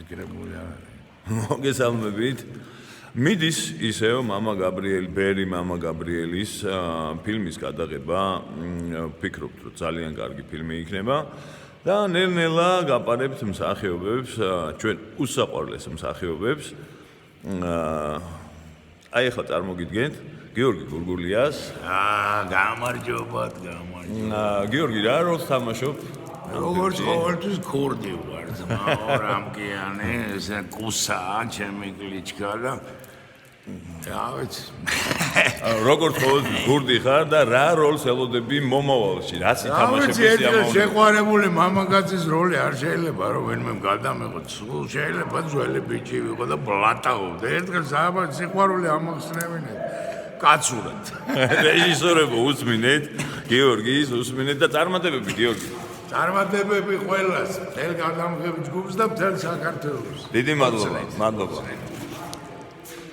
განსაკუთრებული არ არის. მოგესალმებით. მიდის ისევ ბერი მამა გაბრიელის ფილმის გადაღება, ვფიქრობთ, რომ ძალიან კარგი ფილმი იქნება და ნელ-ნელა გაპარებთ მსახიობებს, ჩვენ უსაყვარლეს მსახიობებს. აი ახლა წარმოგიდგენთ გიორგი გურგულიას. გამარჯობათ. გიორგი, რა როლს თამაშობ? როგორც ყოველთვის ქურდი ვარ, ძმაო, რამკიანი, ესე კუსაა, ჩემი გლიჩკა და დავით. როგორც ყოველთვის ქურდი ხარ და რა როლს ელოდები მომავალში? რაც ითამაშები სიამოვნებაა. შეყვარებული მამაკაცის როლი არ შეიძლება რომ ვინმე გადამეღო. სულ შეიძლება ძველი ბიჭი ვიყო და ბლატაოვდე. ერთხელ სააბად სიყვარული ამახსნევინეთ. კაცურად. რეჟისორებო უსმინეთ, გიორგის უსმინეთ და წარმატებები გიორგი. წარმატებები ყველას, მთელ გადამღებ ჯგუფს და მთელ საქართველოს. დიდი მადლობა.